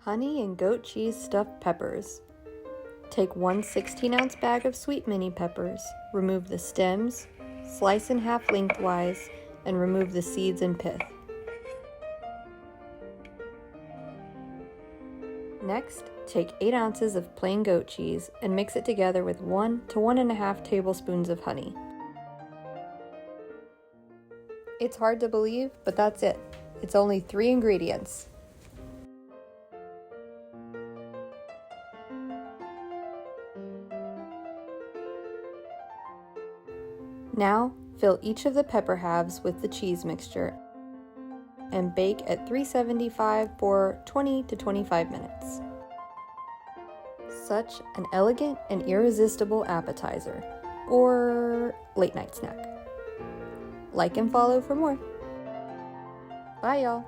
Honey and goat cheese stuffed peppers. Take one 16-ounce bag of sweet mini peppers, remove the stems, slice in half lengthwise, and remove the seeds and pith. Next, take 8 ounces of plain goat cheese and mix it together with 1 to 1.5 tablespoons of honey. It's hard to believe, but that's it. It's only 3 ingredients. Now, fill each of the pepper halves with the cheese mixture and bake at 375 for 20 to 25 minutes. Such an elegant and irresistible appetizer, or late night snack. Like and follow for more. Bye, y'all.